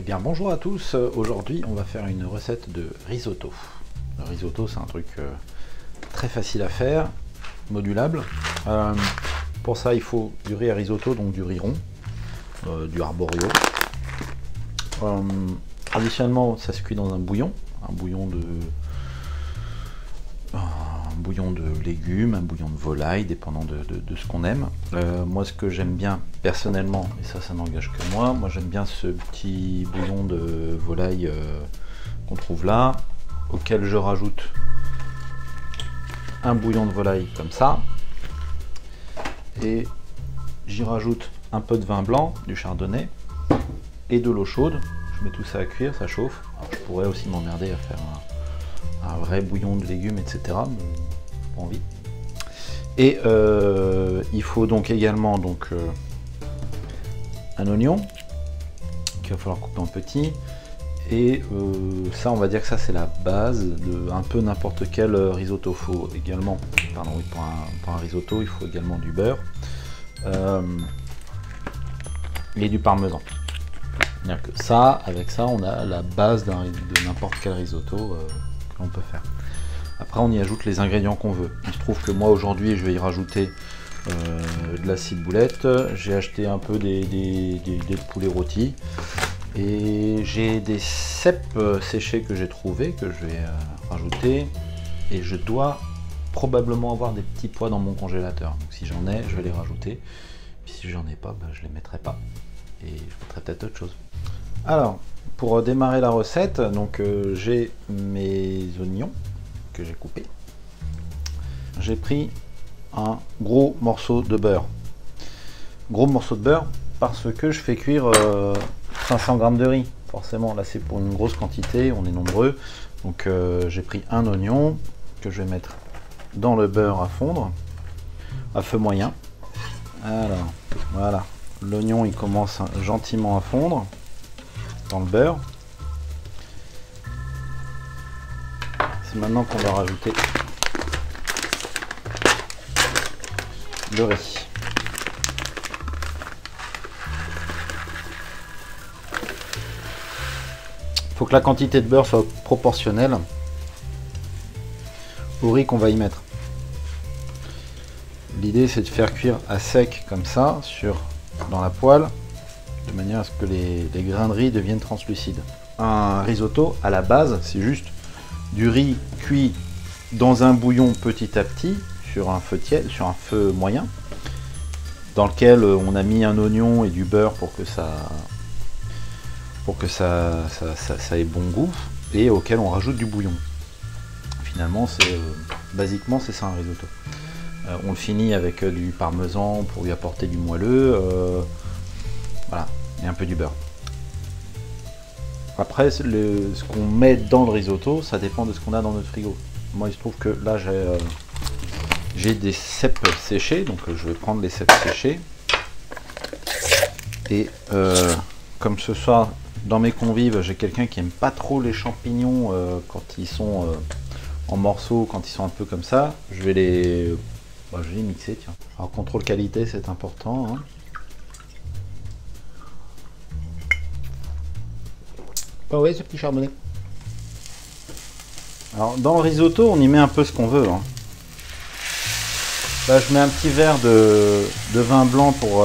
Eh bien bonjour à tous, aujourd'hui on va faire une recette de risotto. Le risotto c'est un truc très facile à faire, modulable. Pour ça il faut du riz à risotto, donc du riz rond, du arborio. Traditionnellement ça se cuit dans un bouillon de légumes, un bouillon de volaille, dépendant de ce qu'on aime. Moi ce que j'aime bien personnellement, et ça n'engage que moi j'aime bien ce petit bouillon de volaille qu'on trouve là, auquel je rajoute un bouillon de volaille comme ça, et j'y rajoute un peu de vin blanc, du chardonnay, et de l'eau chaude. Je mets tout ça à cuire, ça chauffe. Alors, je pourrais aussi m'emmerder à faire un vrai bouillon de légumes, etc. Mais pas envie. Et il faut donc également un oignon qu'il va falloir couper en petits. Et ça, on va dire que ça c'est la base de un peu n'importe quel risotto. Faut également, pardon, oui, pour un risotto, il faut également du beurre et du parmesan. Que ça, avec ça, on a la base de n'importe quel risotto que l'on peut faire. Après, on y ajoute les ingrédients qu'on veut. Il se trouve que moi aujourd'hui, je vais y rajouter de la ciboulette. J'ai acheté un peu des poulets rôtis et j'ai des cèpes séchés que j'ai trouvé que je vais rajouter. Et je dois probablement avoir des petits pois dans mon congélateur. Donc si j'en ai, je vais les rajouter. Puis si j'en ai pas, je les mettrai pas. Et je mettrai peut-être autre chose. Alors, pour démarrer la recette, donc j'ai mes oignons que j'ai coupés. J'ai pris un gros morceau de beurre. Gros morceau de beurre parce que je fais cuire 500 g de riz. Forcément, là c'est pour une grosse quantité, on est nombreux. Donc j'ai pris un oignon que je vais mettre dans le beurre à fondre, à feu moyen. Alors, voilà. L'oignon il commence gentiment à fondre dans le beurre. C'est maintenant qu'on va rajouter le riz. Il faut que la quantité de beurre soit proportionnelle au riz qu'on va y mettre. L'idée c'est de faire cuire à sec comme ça dans la poêle, de manière à ce que les grains de riz deviennent translucides. Un risotto, à la base, c'est juste du riz cuit dans un bouillon petit à petit, sur un feu moyen, dans lequel on a mis un oignon et du beurre pour que ça ait bon goût, et auquel on rajoute du bouillon. Finalement, basiquement, c'est ça un risotto. On le finit avec du parmesan pour lui apporter du moelleux, voilà, et un peu du beurre. Après, ce qu'on met dans le risotto, ça dépend de ce qu'on a dans notre frigo. Moi, il se trouve que là, j'ai des cèpes séchés, donc je vais prendre les cèpes séchés. Et comme ce soir, dans mes convives, j'ai quelqu'un qui aime pas trop les champignons quand ils sont en morceaux, quand ils sont un peu comme ça, je vais les mixer, tiens. Alors contrôle qualité, c'est important, hein. Ah ouais, ce petit chardonnay. Alors dans le risotto, on y met un peu ce qu'on veut, hein. Là, je mets un petit verre de vin blanc pour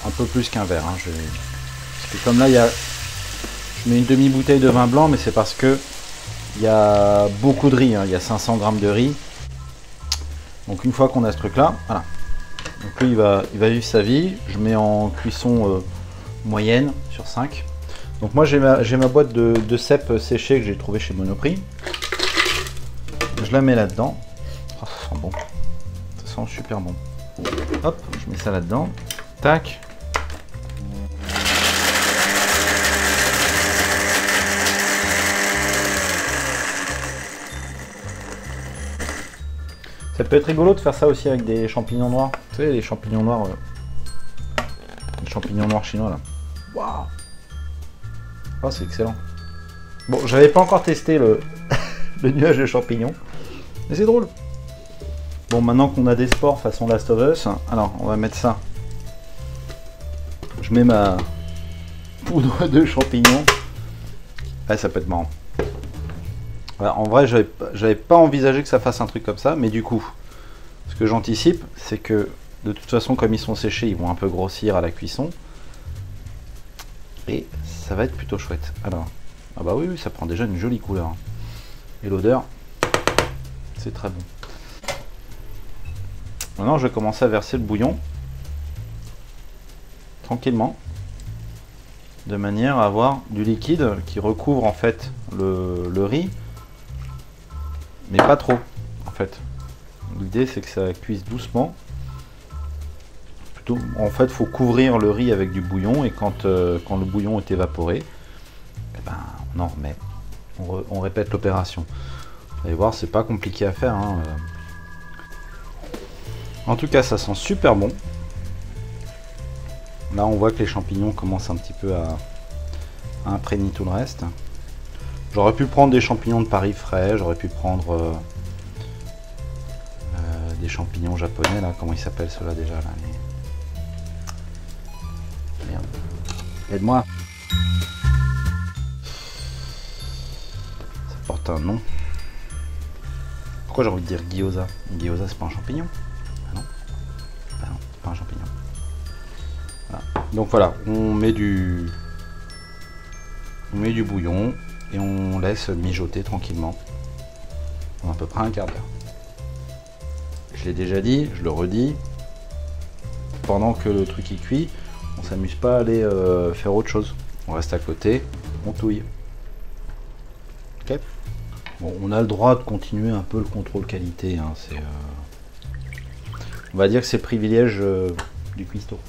un peu plus qu'un verre, hein. Parce que comme là, je mets une demi-bouteille de vin blanc, mais c'est parce que il y a beaucoup de riz, hein. Il y a 500 g de riz. Donc une fois qu'on a ce truc là, voilà. Donc lui il va vivre sa vie. Je mets en cuisson moyenne sur 5. Donc moi j'ai ma boîte de cèpes séchés que j'ai trouvé chez Monoprix. Je la mets là-dedans. Oh, ça sent bon. Ça sent super bon. Hop, je mets ça là-dedans. Tac. Ça peut être rigolo de faire ça aussi avec des champignons noirs. Tu sais, les champignons noirs chinois là. Waouh! Oh, c'est excellent. Bon, j'avais pas encore testé le nuage de champignons, mais c'est drôle. Bon, maintenant qu'on a des sports façon Last of Us, alors on va mettre ça. Je mets poudre de champignons. Ouais, ça peut être marrant. Voilà, en vrai, j'avais pas envisagé que ça fasse un truc comme ça, mais du coup, ce que j'anticipe, c'est que de toute façon, comme ils sont séchés, ils vont un peu grossir à la cuisson. Et ça va être plutôt chouette. Alors, ah bah oui, ça prend déjà une jolie couleur. Et l'odeur, c'est très bon. Maintenant, je vais commencer à verser le bouillon tranquillement, de manière à avoir du liquide qui recouvre en fait le riz, mais pas trop en fait. L'idée c'est que ça cuise doucement. Plutôt, en fait, faut couvrir le riz avec du bouillon, et quand le bouillon est évaporé, eh ben, on en remet. On répète l'opération. Vous allez voir, c'est pas compliqué à faire, hein. En tout cas, ça sent super bon. Là, on voit que les champignons commencent un petit peu à imprégner tout le reste. J'aurais pu prendre des champignons de Paris frais, j'aurais pu prendre des champignons japonais, là, comment ils s'appellent ceux-là déjà là, merde. Aide-moi. Ça porte un nom. Pourquoi j'ai envie de dire gyoza? Gyoza, c'est pas un champignon? Ah non, ah non, c'est pas un champignon. Voilà. Donc voilà, on met du bouillon et on laisse mijoter tranquillement pendant à peu près un quart d'heure. Je l'ai déjà dit, je le redis, pendant que le truc est cuit, on s'amuse pas à aller faire autre chose. On reste à côté, on touille. Ok. Bon, on a le droit de continuer un peu le contrôle qualité, hein, on va dire que c'est le privilège du cuistot.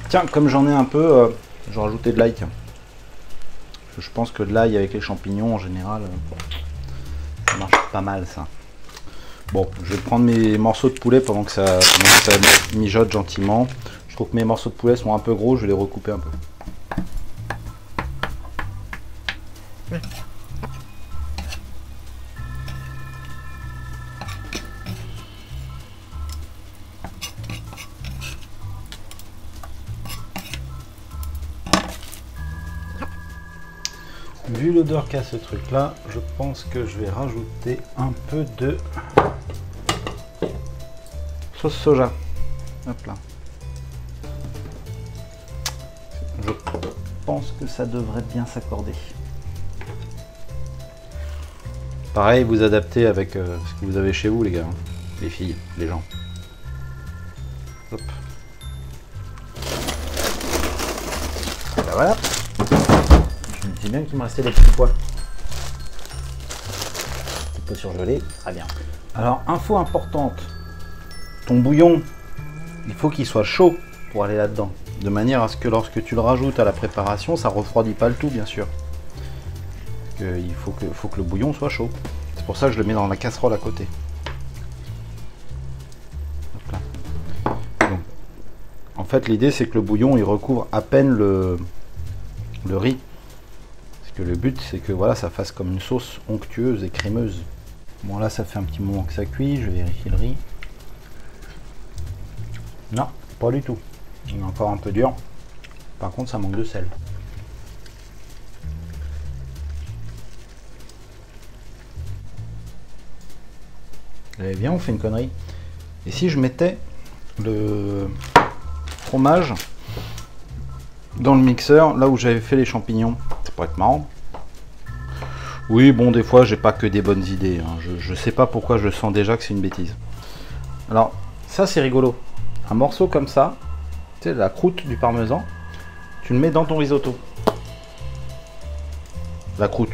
Tiens, comme j'en ai un peu, je vais rajouter de l'ail. Je pense que de l'ail avec les champignons en général, ça marche pas mal ça. Bon, je vais prendre mes morceaux de poulet pendant que ça mijote gentiment. Je trouve que mes morceaux de poulet sont un peu gros, je vais les recouper un peu. Vu l'odeur qu'a ce truc là, je pense que je vais rajouter un peu de sauce soja. Hop là. Je pense que ça devrait bien s'accorder. Pareil, vous adaptez avec ce que vous avez chez vous, les gars, hein. Les filles, les gens. Hop. Et ben voilà. Je me dis bien qu'il me restait des petits pois. Un petit peu surgelé, très bien. Alors, info importante, ton bouillon, il faut qu'il soit chaud pour aller là-dedans. De manière à ce que lorsque tu le rajoutes à la préparation, ça refroidit pas le tout, bien sûr. Il faut que le bouillon soit chaud. C'est pour ça que je le mets dans la casserole à côté. Hop là. Donc, en fait, l'idée, c'est que le bouillon, il recouvre à peine le riz. Parce que le but, c'est que voilà, ça fasse comme une sauce onctueuse et crémeuse. Bon, là, ça fait un petit moment que ça cuit. Je vais vérifier le riz. Non, pas du tout. Il est encore un peu dur. Par contre, ça manque de sel. Allez, viens, on fait une connerie. Et si je mettais le fromage dans le mixeur, là où j'avais fait les champignons, ça pourrait être marrant. Oui, bon, des fois, j'ai pas que des bonnes idées, hein. Je sais pas pourquoi je sens déjà que c'est une bêtise. Alors, ça, c'est rigolo. Un morceau comme ça, tu sais, la croûte du parmesan, tu le mets dans ton risotto. La croûte.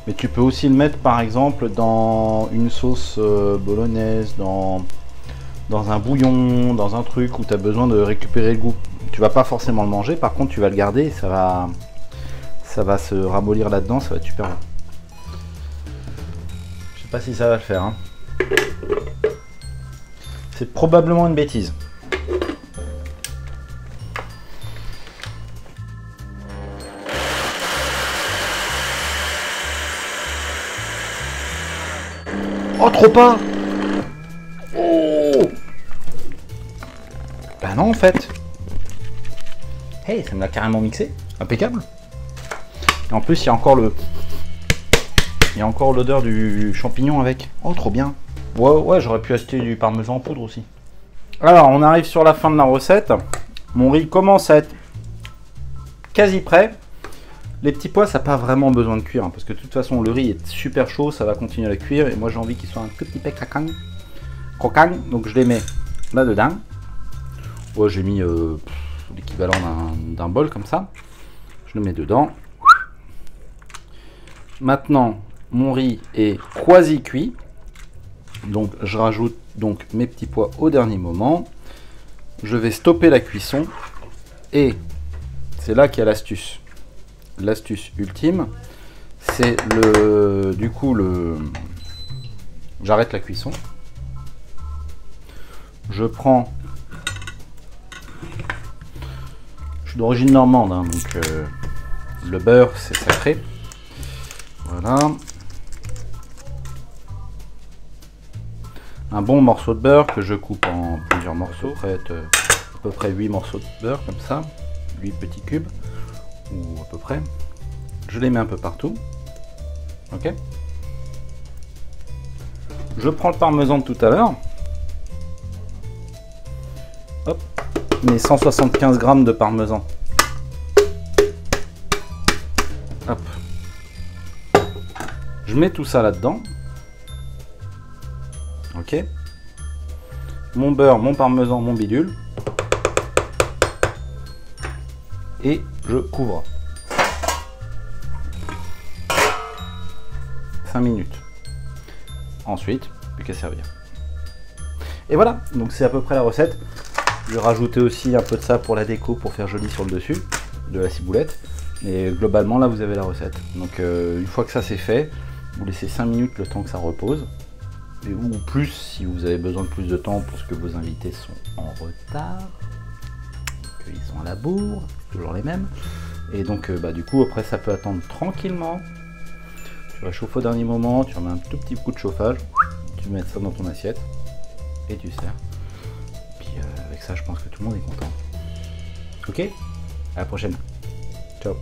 Mais tu peux aussi le mettre par exemple dans une sauce bolognaise, dans un bouillon, dans un truc où tu as besoin de récupérer le goût. Tu vas pas forcément le manger, par contre tu vas le garder et ça va se ramollir là-dedans, ça va être super bon. Je sais pas si ça va le faire, hein. C'est probablement une bêtise. Oh, trop pas! Oh! Bah non en fait. Hey, ça me l'a carrément mixé. Impeccable. Et en plus, il y a encore l'odeur du champignon avec. Oh, trop bien. Ouais, j'aurais pu acheter du parmesan en poudre aussi. Alors, on arrive sur la fin de la recette. Mon riz commence à être quasi prêt. Les petits pois, ça n'a pas vraiment besoin de cuire, hein, parce que de toute façon, le riz est super chaud, ça va continuer à cuire. Et moi, j'ai envie qu'il soit un tout petit peu croquant. Donc, je les mets là-dedans. Ouais, j'ai mis l'équivalent d'un bol comme ça. Je le mets dedans. Maintenant, mon riz est quasi cuit. Donc, je rajoute donc mes petits pois au dernier moment. Je vais stopper la cuisson. Et c'est là qu'il y a l'astuce. L'astuce ultime, c'est j'arrête la cuisson. Je prends... Je suis d'origine normande, hein, donc le beurre, c'est sacré. Voilà. Un bon morceau de beurre que je coupe en plusieurs morceaux. À peu près 8 morceaux de beurre, comme ça. 8 petits cubes. Ou à peu près. Je les mets un peu partout. Ok. Je prends le parmesan de tout à l'heure. Hop. Mes 175 grammes de parmesan. Hop. Je mets tout ça là-dedans. Ok. Mon beurre, mon parmesan, mon bidule. Et je couvre. 5 minutes. Ensuite, plus qu'à servir. Et voilà, donc c'est à peu près la recette. Je vais rajouter aussi un peu de ça pour la déco, pour faire joli sur le dessus de la ciboulette. Et globalement, là, vous avez la recette. Donc, une fois que ça c'est fait, vous laissez 5 minutes le temps que ça repose. Ou plus, si vous avez besoin de plus de temps parce que vos invités sont en retard. Qu'ils sont à la bourre, toujours les mêmes. Et donc, du coup, après, ça peut attendre tranquillement. Tu réchauffes au dernier moment, tu remets un tout petit coup de chauffage, tu mets ça dans ton assiette et tu sers. Puis avec ça, je pense que tout le monde est content. Ok, à la prochaine. Ciao.